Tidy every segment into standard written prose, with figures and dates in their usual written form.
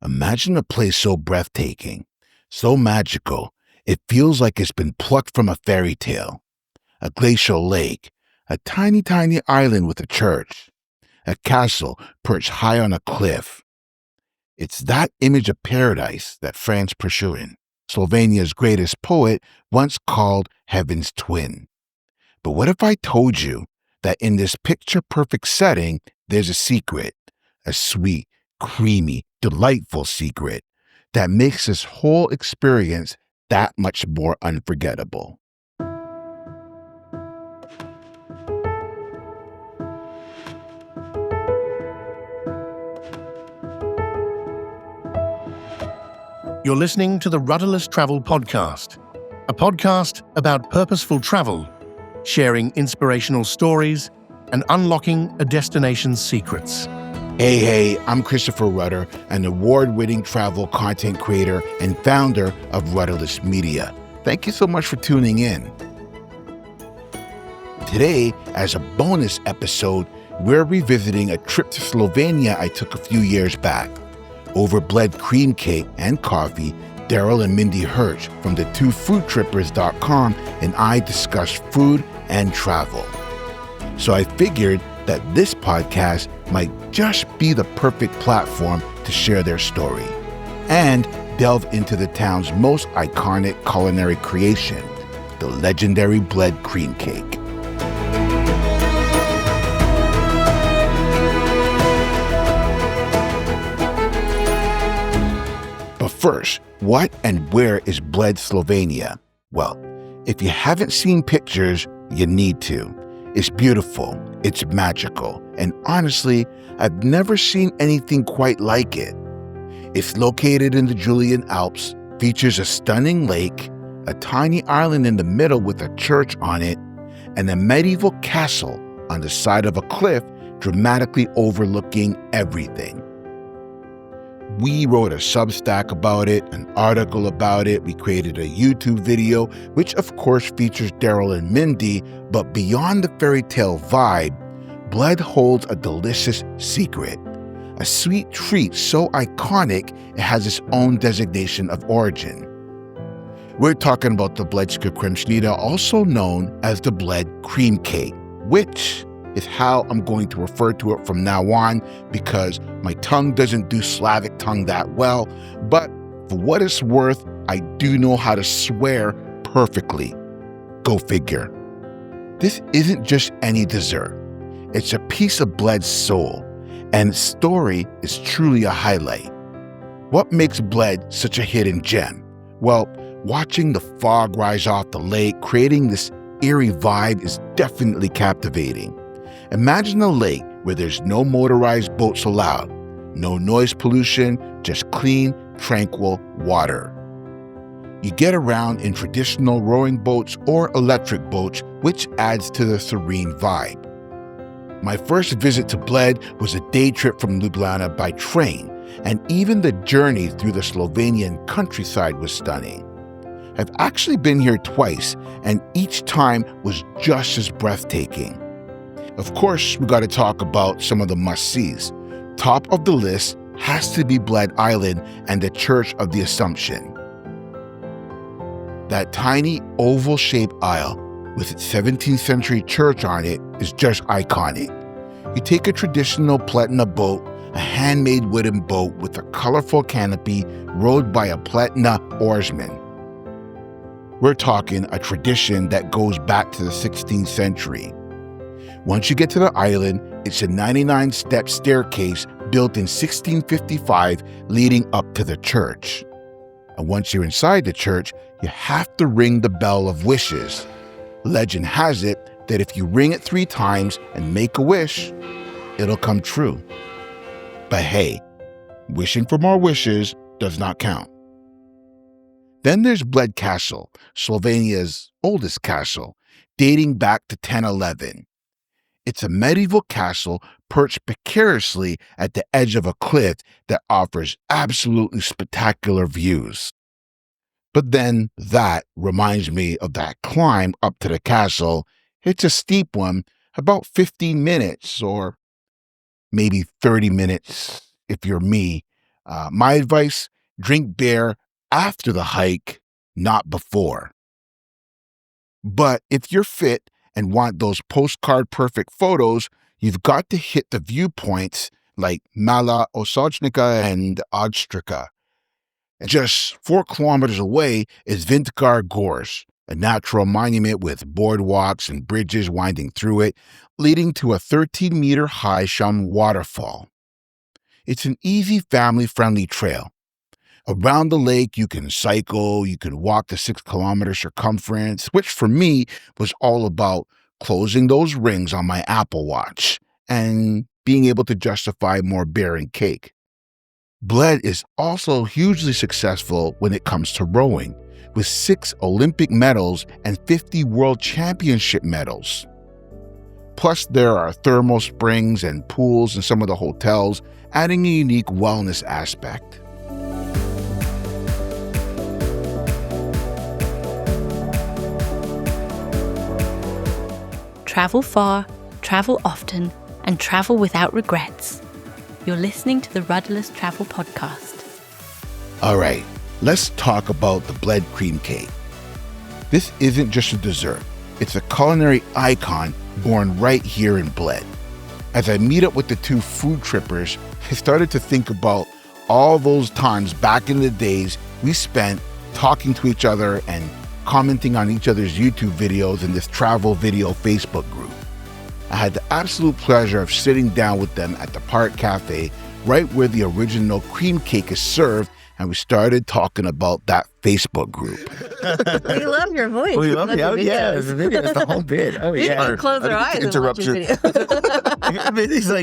Imagine a place so breathtaking, so magical, it feels like it's been plucked from a fairy tale. A glacial lake, a tiny, tiny island with a church, a castle perched high on a cliff. It's that image of paradise that Franz Prushuin, Slovenia's greatest poet, once called heaven's twin. But what if I told you that in this picture-perfect setting, there's a secret, a sweet, creamy, delightful secret that makes this whole experience that much more unforgettable? You're listening to the Rudderless Travel podcast, a podcast about purposeful travel, sharing inspirational stories, and unlocking a destination's secrets. Hey, I'm Christopher Rudder, an award-winning travel content creator and founder of Rudderless Media. Thank you so much for tuning in. Today, as a bonus episode, we're revisiting a trip to Slovenia I took a few years back. Over Bled Cream Cake and coffee, Daryl and Mindi Hirsch from the twofoodtrippers.com and I discussed food and travel. So I figured that this podcast might just be the perfect platform to share their story and delve into the town's most iconic culinary creation, the legendary Bled Cream Cake. But first, what and where is Bled, Slovenia? Well, if you haven't seen pictures, you need to. It's beautiful, it's magical, and honestly, I've never seen anything quite like it. It's located in the Julian Alps, features a stunning lake, a tiny island in the middle with a church on it, and a medieval castle on the side of a cliff dramatically overlooking everything. We wrote a Substack about it, an article about it. We created a YouTube video, which of course features Daryl and Mindi, but beyond the fairy tale vibe, Bled holds a delicious secret, a sweet treat so iconic it has its own designation of origin. We're talking about the Bledska Kremšnita, also known as the Bled Cream Cake, which is how I'm going to refer to it from now on because my tongue doesn't do Slavic tongue that well, but for what it's worth, I do know how to swear perfectly. Go figure. This isn't just any dessert. It's a piece of Bled's soul, and its story is truly a highlight. What makes Bled such a hidden gem? Well, watching the fog rise off the lake, creating this eerie vibe is definitely captivating. Imagine a lake where there's no motorized boats allowed, no noise pollution, just clean, tranquil water. You get around in traditional rowing boats or electric boats, which adds to the serene vibe. My first visit to Bled was a day trip from Ljubljana by train, and even the journey through the Slovenian countryside was stunning. I've actually been here twice, and each time was just as breathtaking. Of course, we got to talk about some of the must-sees. Top of the list has to be Bled Island and the Church of the Assumption. That tiny oval-shaped isle with its 17th century church on it is just iconic. You take a traditional platina boat, a handmade wooden boat with a colorful canopy rowed by a platina oarsman. We're talking a tradition that goes back to the 16th century. Once you get to the island, it's a 99-step staircase built in 1655 leading up to the church. And once you're inside the church, you have to ring the bell of wishes. Legend has it that if you ring it 3 times and make a wish, it'll come true. But hey, wishing for more wishes does not count. Then there's Bled Castle, Slovenia's oldest castle, dating back to 1011. It's a medieval castle perched precariously at the edge of a cliff that offers absolutely spectacular views. But then that reminds me of that climb up to the castle. It's a steep one, about 15 minutes or maybe 30 minutes if you're me, My advice, drink beer after the hike, not before. But if you're fit and want those postcard perfect photos, you've got to hit the viewpoints like Mala Osojnica and Odstrika. Just 4 kilometers away is Vintgar Gors, a natural monument with boardwalks and bridges winding through it, leading to a 13-meter high Shum waterfall. It's an easy family-friendly trail. Around the lake, you can cycle, you can walk the 6-kilometer circumference, which for me was all about closing those rings on my Apple Watch and being able to justify more beer and cake. Bled is also hugely successful when it comes to rowing, with 6 Olympic medals and 50 World Championship medals. Plus, there are thermal springs and pools in some of the hotels, adding a unique wellness aspect. Travel far, travel often, and travel without regrets. You're listening to the Rudderless Travel Podcast. All right, let's talk about the Bled Cream Cake. This isn't just a dessert. It's a culinary icon born right here in Bled. As I meet up with the 2 food trippers, I started to think about all those times back in the days we spent talking to each other and commenting on each other's YouTube videos in this travel video Facebook group. I had the absolute pleasure of sitting down with them at the Park Cafe, right where the original cream cake is served, and we started talking about that Facebook group. We love your voice. We love it. Oh, yeah. It's It's the whole bit. Oh, We yeah. can close our eyes and watch your video.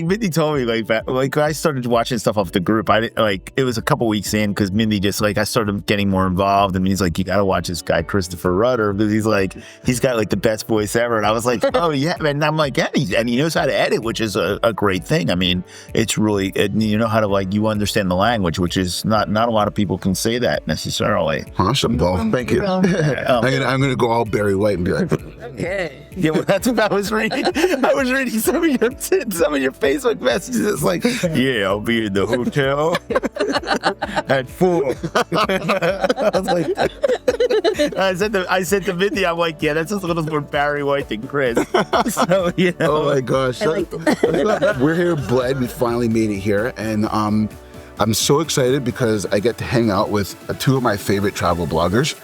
Mindy told me, like I started watching stuff off the group. I didn't, it was a couple weeks in because Mindi just, I started getting more involved. And he's like, you got to watch this guy, Christopher Rudder, because he's got, the best voice ever. And I was like, oh, yeah. And I'm like, yeah. And he knows how to edit, which is a great thing. I mean, it's really, you know how to, you understand the language, which is not a lot of people can say that necessarily. Awesome, Paul. Thank you. I'm going to go all Barry White and be like, Okay. Yeah, well, that's what I was reading. I was reading some of your Facebook messages. It's like, yeah, I'll be in the hotel at 4. I was like, I said to Mindi, I'm like, yeah, that's a little more Barry White than Chris. So, you know. oh my gosh. We're here at Bled. We finally made it here. And I'm so excited because I get to hang out with 2 of my favorite travel bloggers.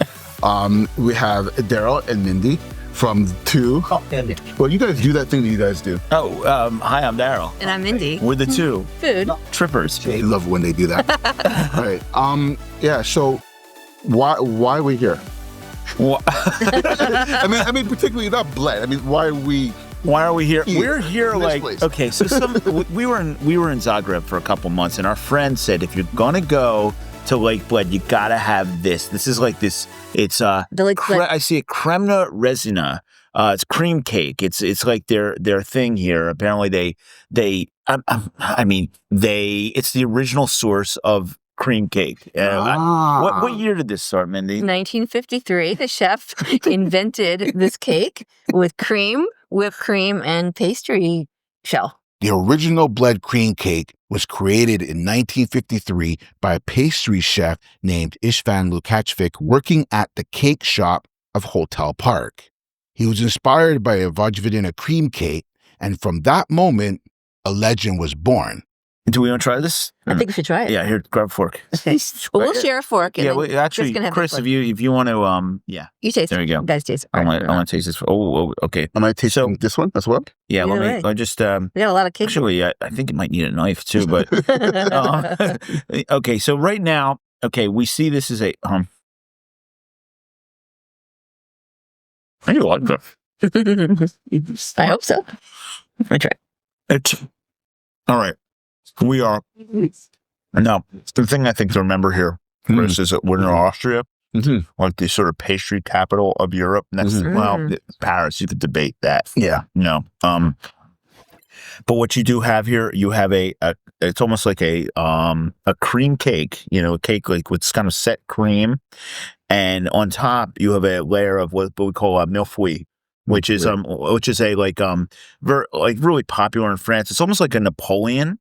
We have Daryl and Mindi from 2. Oh, Andy. Well, you guys do that thing that you guys do. Oh, hi, I'm Daryl. And I'm Mindi. We're the 2 Food. trippers. I love when they do that. All right. Yeah. So, why are we here? Well, I mean, particularly not Bled. I mean, why are we? why are we here? We're here in this place. okay. So we were in Zagreb for a couple months, and our friend said if you're gonna go to Lake Bled, you gotta have this. This is like this. It's The Lake Bled. I see it, Kremna Rezina. It's cream cake. It's like their thing here. Apparently it's the original source of cream cake. What year did this start, Mindi? 1953, the chef invented this cake with cream, whipped cream, and pastry shell. The original Bled Cream Cake was created in 1953 by a pastry chef named Istvan Lukacsvik working at the cake shop of Hotel Park. He was inspired by a Vojvodina cream cake, and from that moment, a legend was born. Do we want to try this? I think we should try it. Yeah, here, grab a fork. Well, we'll share a fork. And Yeah, then well, actually, gonna have Chris, the if you want to, yeah, you taste there it. you go. You guys taste it. I want to taste this. Oh, okay. Am I tasting this one as well? Yeah, Either way. let me just. We got a lot of cake. Actually, I think it might need a knife too, but okay. So right now, we see this is a I do like that. I hope so. I try. It's all right. We are now. The thing I think to remember here, Chris, is that we're in Austria, like the sort of pastry capital of Europe. Next, Paris. You could debate that. Yeah. No. But what you do have here, you have it's almost like a cream cake. You know, a cake like with kind of set cream, and on top you have a layer of what we call a millefeuille, which is a really popular in France. It's almost like a Napoleon,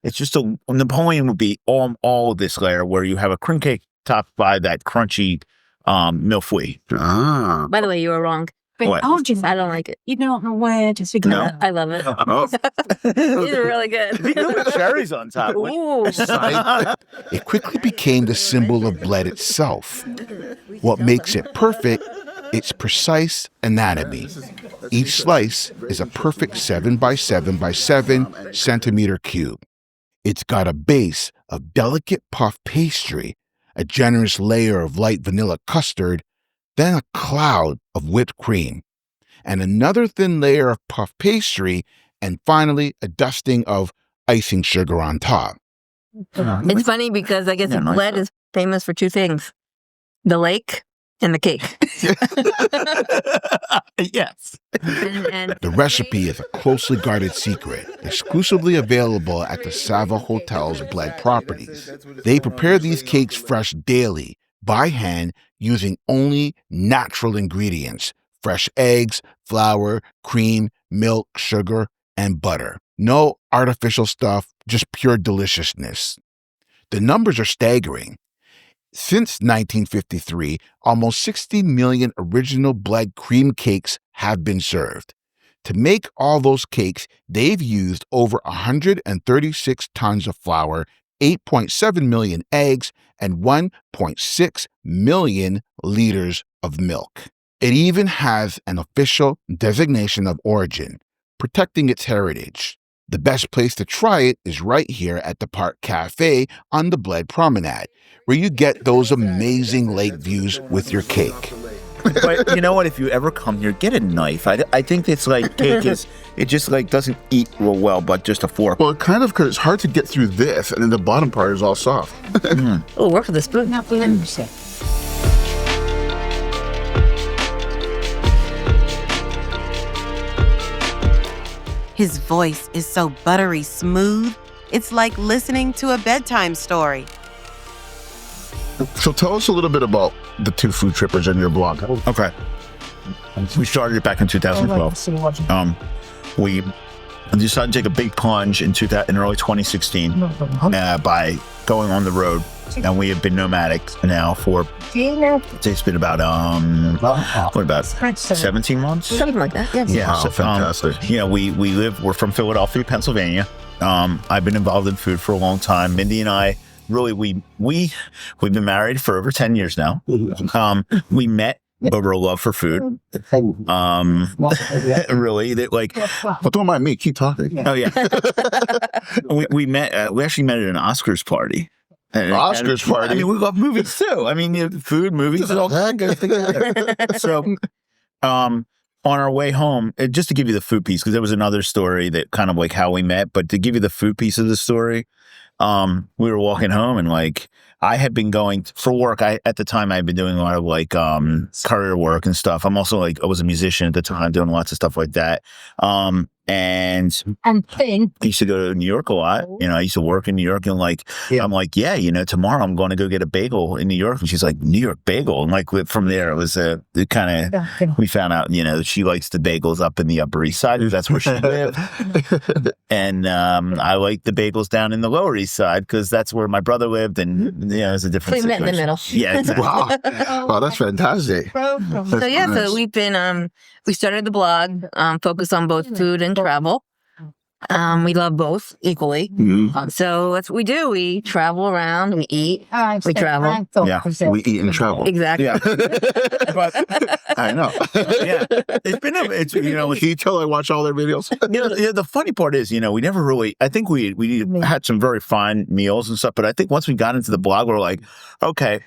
It's just a Napoleon would be all this layer where you have a cream cake topped by that crunchy milfoil. Ah. By the way, you were wrong. What? I don't like it. You don't know where to speak. No? I love it. Oh. It's really good. You can put cherries on top. Ooh. It quickly became the symbol of Bled itself. What makes it perfect, its precise anatomy. Each slice is a perfect 7 by 7 by 7 centimeter cube. It's got a base of delicate puff pastry, a generous layer of light vanilla custard, then a cloud of whipped cream, and another thin layer of puff pastry, and finally a dusting of icing sugar on top. It's funny because I guess Yeah, nice. Bled is famous for two things: the lake and the cake. Yes. and The recipe is a closely guarded secret, exclusively available at the Sava Hotel's Bled properties. They prepare these cakes fresh daily, by hand, using only natural ingredients: fresh eggs, flour, cream, milk, sugar, and butter. No artificial stuff, just pure deliciousness. The numbers are staggering. Since 1953, almost 60 million original Bled cream cakes have been served. To make all those cakes, they've used over 136 tons of flour, 8.7 million eggs, and 1.6 million liters of milk. It even has an official designation of origin, protecting its heritage. The best place to try it is right here at the Park Cafe on the Bled Promenade, where you get those amazing lake views with your cake. But you know what? If you ever come here, get a knife. I think it's like cake is, it just like doesn't eat real well, but just a fork. Well, kind of, because it's hard to get through this, and then the bottom part is all soft. oh, work with a spoon. His voice is so buttery smooth, it's like listening to a bedtime story. So tell us a little bit about the two food trippers in your blog. Okay. We started it back in 2012. We decided to take a big plunge in early 2016 by going on the road. And we have been nomadic now for, it's been about, 17 months? Something like that. Yes. Yeah, Wow, fantastic. We're from Philadelphia, Pennsylvania. I've been involved in food for a long time. Mindi and I, really, we've been married for over 10 years now. We met over a love for food. Really, But don't mind me, keep talking. oh yeah. we met, we actually met at an Oscars party. Oscars party? I mean, we love movies too. I mean, food, movies, all that goes together. So, on our way home, just to give you the food piece, because there was another story that kind of like how we met, but to give you the food piece of the story, we were walking home and like, I had been going for work. At the time I had been doing a lot of like, career work and stuff. I'm also like, I was a musician at the time doing lots of stuff like that. And I used to go to New York a lot. You know, I used to work in New York and like, I'm like, yeah, tomorrow I'm going to go get a bagel in New York. And she's like, New York bagel. And like from there, it was it kind of, we found out, that she likes the bagels up in the Upper East Side. That's where she lived. And I like the bagels down in the Lower East Side because that's where my brother lived. And it was a different So we met in the middle. Yeah, exactly. Wow. Wow, that's fantastic. So we've been, we started the blog, focused on both food and travel. We love both equally. So that's what we do. We travel around, we eat, we travel. Yeah, we eat and travel. Exactly. Yeah. But, I know. yeah, can you tell I watch all their videos? The funny part is, we never really, I think we had some very fine meals and stuff, but I think once we got into the blog, we're like, okay,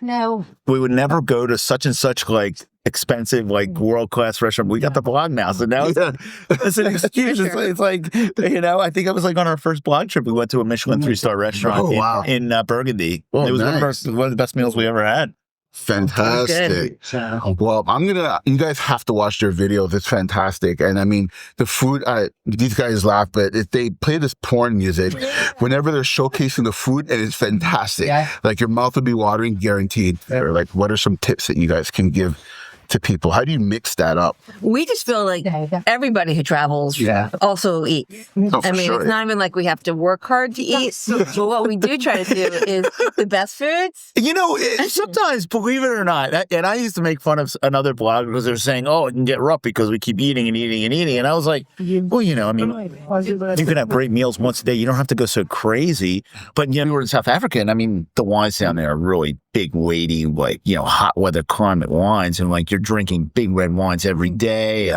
we would never go to such and such like expensive, like world-class restaurant. We got the blog now. So now it's an excuse. It's like, I think it was like on our first blog trip, we went to a Michelin 3-star restaurant in Burgundy. It was nice. one of the best meals we ever had. Fantastic. Well, you guys have to watch their videos. It's fantastic. And I mean, the food, these guys laugh, but they play this porn music whenever they're showcasing the food, and it's fantastic. Like your mouth will be watering, guaranteed. Or like, what are some tips that you guys can give to people? How do you mix that up? We just feel like everybody who travels also eats. Oh, I mean, it's not even like we have to work hard to eat. But what we do try to do is the best foods. You know, sometimes, believe it or not, and I used to make fun of another blogger because they're saying, oh, it can get rough because we keep eating and eating and eating. And I was like, well, you know, I mean, you can have great meals once a day. You don't have to go so crazy. But, you know, we were in South Africa, and I mean, the wines down there are really big, weighty, like, you know, hot weather climate wines. And like, you're drinking big red wines every day.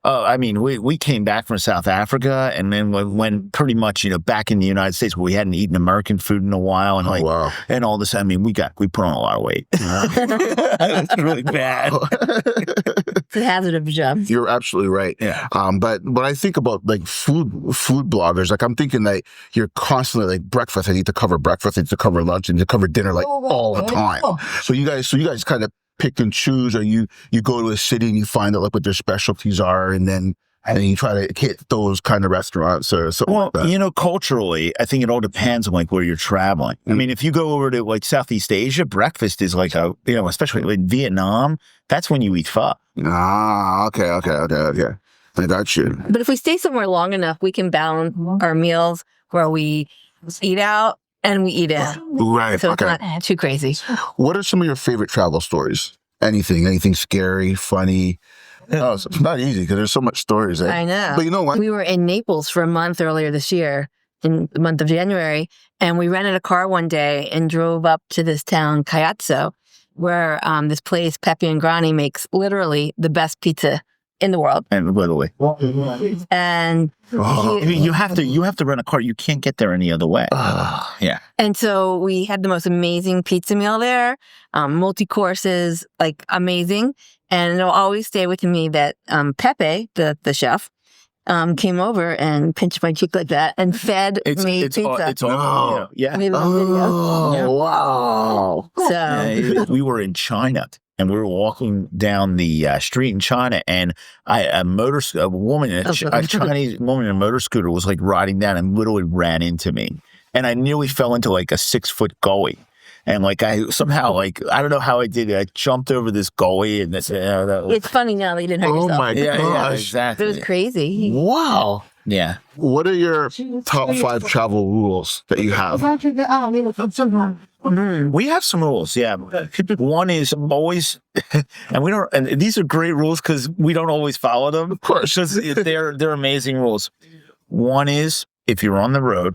I mean, we came back from South Africa and then went pretty much, you know, back in the United States where we hadn't eaten American food in a while. And and all this, I mean, we put on a lot of weight. It's really bad. It's a hazard of a job. You're absolutely right. Yeah. But when I think about like food bloggers, like I'm thinking that you're constantly like breakfast. I need to cover breakfast. I need to cover lunch. I need to cover dinner like all the time. So you guys kind of pick and choose, or you go to a city and you find out like what their specialties are, and then you try to hit those kind of restaurants or something like that. You know, culturally, I think it all depends on like where you're traveling. I mean, if you go over to like Southeast Asia, breakfast is like especially like Vietnam, that's when you eat pho. Okay. I got you. But if we stay somewhere long enough, we can balance our meals where we eat out and we eat in. Right. So it's not too crazy. What are some of your favorite travel stories? Anything scary, funny? Oh, it's not easy because there's so much stories. I know. But you know what? We were in Naples for a month earlier this year, in the month of January, and we rented a car one day and drove up to this town, Caiazzo, where this place, Pepe and Grani, makes literally the best pizza in the world. And literally. And you have to rent a car. You can't get there any other way. Yeah. And so we had the most amazing pizza meal there, multi-courses, like amazing. And it'll always stay with me that Pepe, the chef, came over and pinched my cheek like that and fed me pizza. It's all yeah. Wow. So we were in China. And we were walking down the street in China, and a Chinese woman in a motor scooter was like riding down and literally ran into me. And I nearly fell into like a 6-foot gully. And like I somehow, like, I don't know how I did it. I jumped over this gully, and it's funny now that you didn't hurt yourself. Oh my gosh. Yeah, exactly. It was crazy. Wow. Yeah. What are your top 5 travel rules that you have? We have some rules, yeah. One is always, and these are great rules because we don't always follow them. Of course, they're amazing rules. One is, if you're on the road,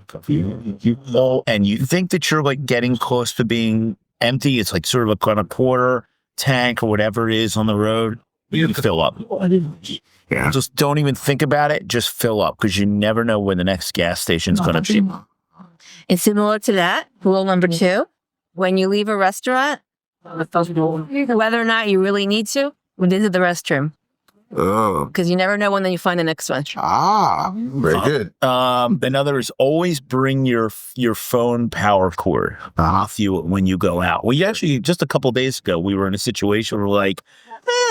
and you think that you're like getting close to being empty, it's like sort of a quarter tank or whatever it is on the road, you fill up. Yeah. Just don't even think about it. Just fill up, because you never know where the next gas station's going to be. And similar to that, rule number 2, when you leave a restaurant, whether or not you really need to, visit the restroom. Oh. Because you never know when you find the next one. Very good. Another is always bring your phone power cord with you when you go out. We actually, just a couple of days ago, we were in a situation where we're like,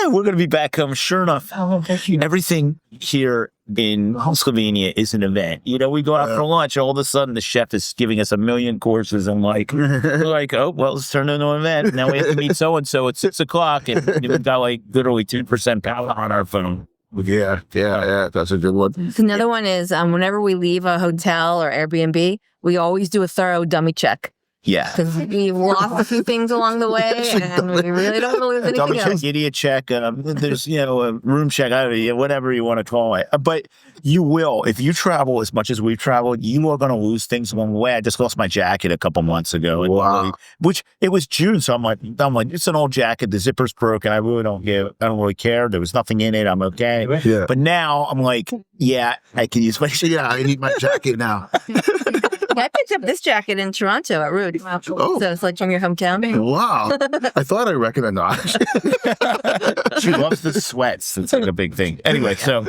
we're going to be back home. Sure enough, everything here in Slovenia is an event. You know, we go out for lunch, all of a sudden the chef is giving us 1 million courses, and we're like, oh, well, let's turn into an event. Now we have to meet so-and-so at 6:00, and we've got like literally 2% power on our phone. Yeah, that's a good one. Another one is whenever we leave a hotel or Airbnb, we always do a thorough dummy check. Yeah. Because we've lost a few things along the way, and we really don't want to lose anything Dummy else. check, idiot check, there's, a room check, whatever you want to call it. But you will, if you travel as much as we've traveled, you are going to lose things along the way. I just lost my jacket a couple months ago. Wow. Which, it was June, so I'm like, it's an old jacket, the zipper's broken, I don't really care. There was nothing in it, I'm okay. Yeah. But now, I'm like, I can use my Yeah, I need my jacket now. I picked up this jacket in Toronto at Rude. Oh. So it's like from your hometown. Wow. I thought I recognized. She loves the sweats. It's like a big thing. Anyway, so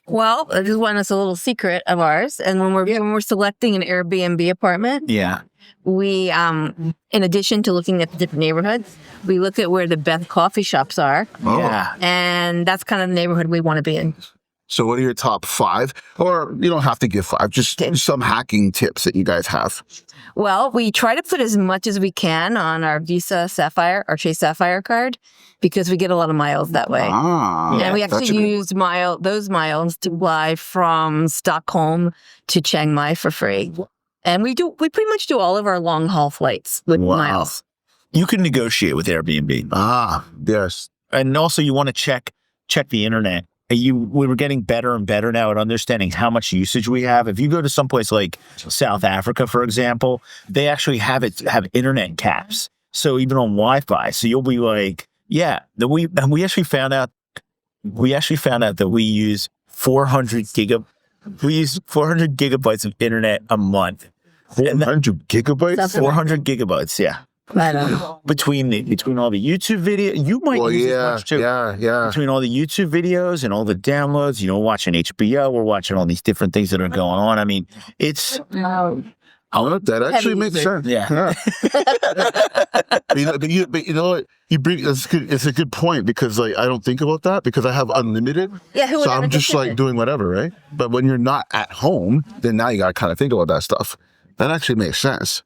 well, this one is a little secret of ours. And when we're selecting an Airbnb apartment, we in addition to looking at the different neighborhoods, we look at where the best coffee shops are. Yeah. And that's kind of the neighborhood we want to be in. So what are your top 5? Or you don't have to give 5, just some hacking tips that you guys have. Well, we try to put as much as we can on our Visa Sapphire, our Chase Sapphire card, because we get a lot of miles that way. And we actually use those miles to fly from Stockholm to Chiang Mai for free. And we pretty much do all of our long haul flights with miles. You can negotiate with Airbnb. Yes. And also you want to check the internet. We were getting better and better now at understanding how much usage we have. If you go to someplace like South Africa, for example, they actually have internet caps. So even on Wi-Fi, so you'll be like, we actually found out that we use 400 gigabytes of internet a month. 400 gigabytes? 400 gigabytes, yeah. Between all the YouTube video, you might use as much too. Yeah. Between all the YouTube videos and all the downloads, watching HBO, we're watching all these different things that are going on. I mean, it's that actually makes sense. Yeah. But you know what? It's a good point because I don't think about that because I have unlimited. Yeah, so I'm just doing whatever, right? But when you're not at home, then now you got to kind of think about that stuff. That actually makes sense.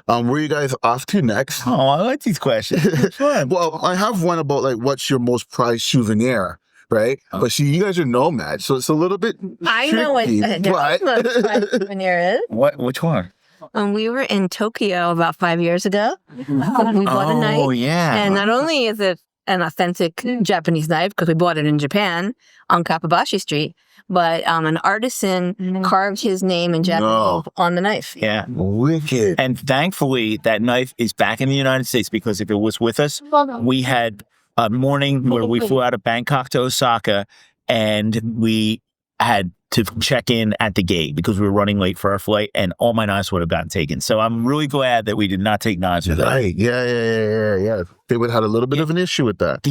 Where are you guys off to next? Oh, I like these questions. It's fun. Well, I have one about what's your most prized souvenir, right? But see, you guys are nomads, so it's a little bit I know what the most prized souvenir is. Which one? We were in Tokyo about 5 years ago. We bought a knife. Oh, yeah. And not only is it an authentic Japanese knife, because we bought it in Japan on Kapabashi Street, but an artisan carved his name in Japanese on the knife. Yeah. Wicked. And thankfully, that knife is back in the United States because if it was with us, we had a morning where we flew out of Bangkok to Osaka and we had to check in at the gate because we were running late for our flight and all my knives would have gotten taken. So I'm really glad that we did not take knives with us. Right. Yeah. They would have had a little bit of an issue with that.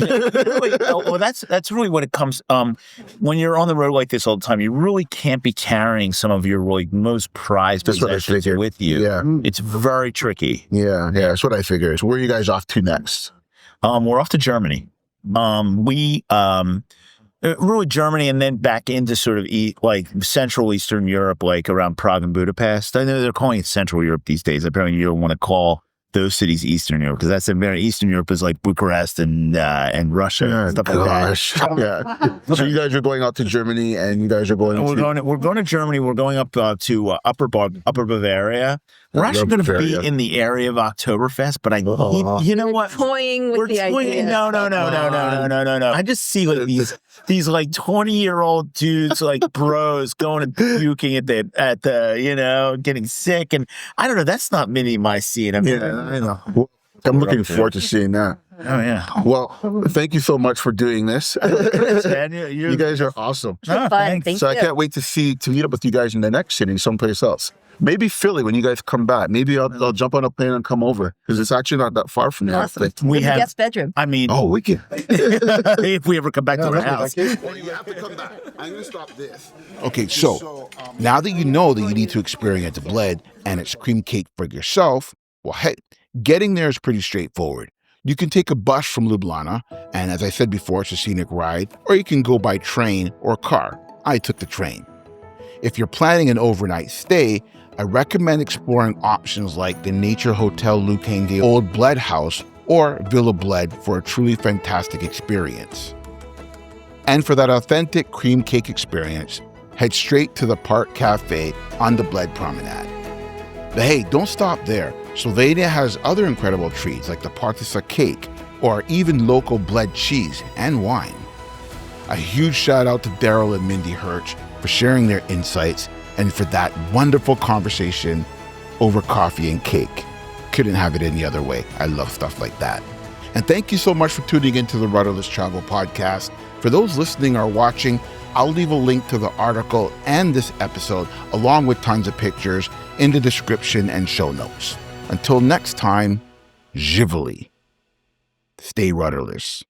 Well, that's really what it comes. When you're on the road like this all the time, you really can't be carrying some of your most prized possessions with you. Yeah. It's very tricky. Yeah. That's what I figured. So where are you guys off to next? We're off to Germany. Really Germany and then back into sort of Central Eastern Europe, like around Prague and Budapest. I know they're calling it Central Europe these days. Apparently you don't want to call those cities Eastern Europe because that's very Eastern Europe is like Bucharest and Russia and stuff like that. Yeah. So you guys are going out to Germany and you guys are going we're going to Germany. We're going up to Upper Bavaria. We're actually going to be in the area of Oktoberfest, but you know what? Toying with the idea. No. I just see these 20-year-old dudes bros going and puking at the getting sick, and I don't know. That's not many my scene. I mean, I know. Well, I'm looking forward to seeing that. Oh yeah. Well, thank you so much for doing this. You guys are awesome. Thanks. I can't wait to meet up with you guys in the next city, someplace else. Maybe Philly when you guys come back. Maybe I'll jump on a plane and come over because it's actually not that far from here. Awesome. We have guest bedroom. I mean, we can. If we ever come back to our house. You have to come back. I'm going to stop this. Okay, so now that you know that you need to experience Bled and its cream cake for yourself, well, hey, getting there is pretty straightforward. You can take a bus from Ljubljana, and as I said before, it's a scenic ride, or you can go by train or car. I took the train. If you're planning an overnight stay, I recommend exploring options like the Nature Hotel Lukenge Old Bled House or Villa Bled for a truly fantastic experience. And for that authentic cream cake experience, head straight to the Park Cafe on the Bled Promenade. But hey, don't stop there. Slovenia has other incredible treats like the Partisa cake or even local Bled cheese and wine. A huge shout out to Daryl and Mindi Hirsch for sharing their insights and for that wonderful conversation over coffee and cake. Couldn't have it any other way. I love stuff like that. And thank you so much for tuning into the Rudderless Travel podcast. For those listening or watching, I'll leave a link to the article and this episode, along with tons of pictures, in the description and show notes. Until next time, Živeli. Stay rudderless.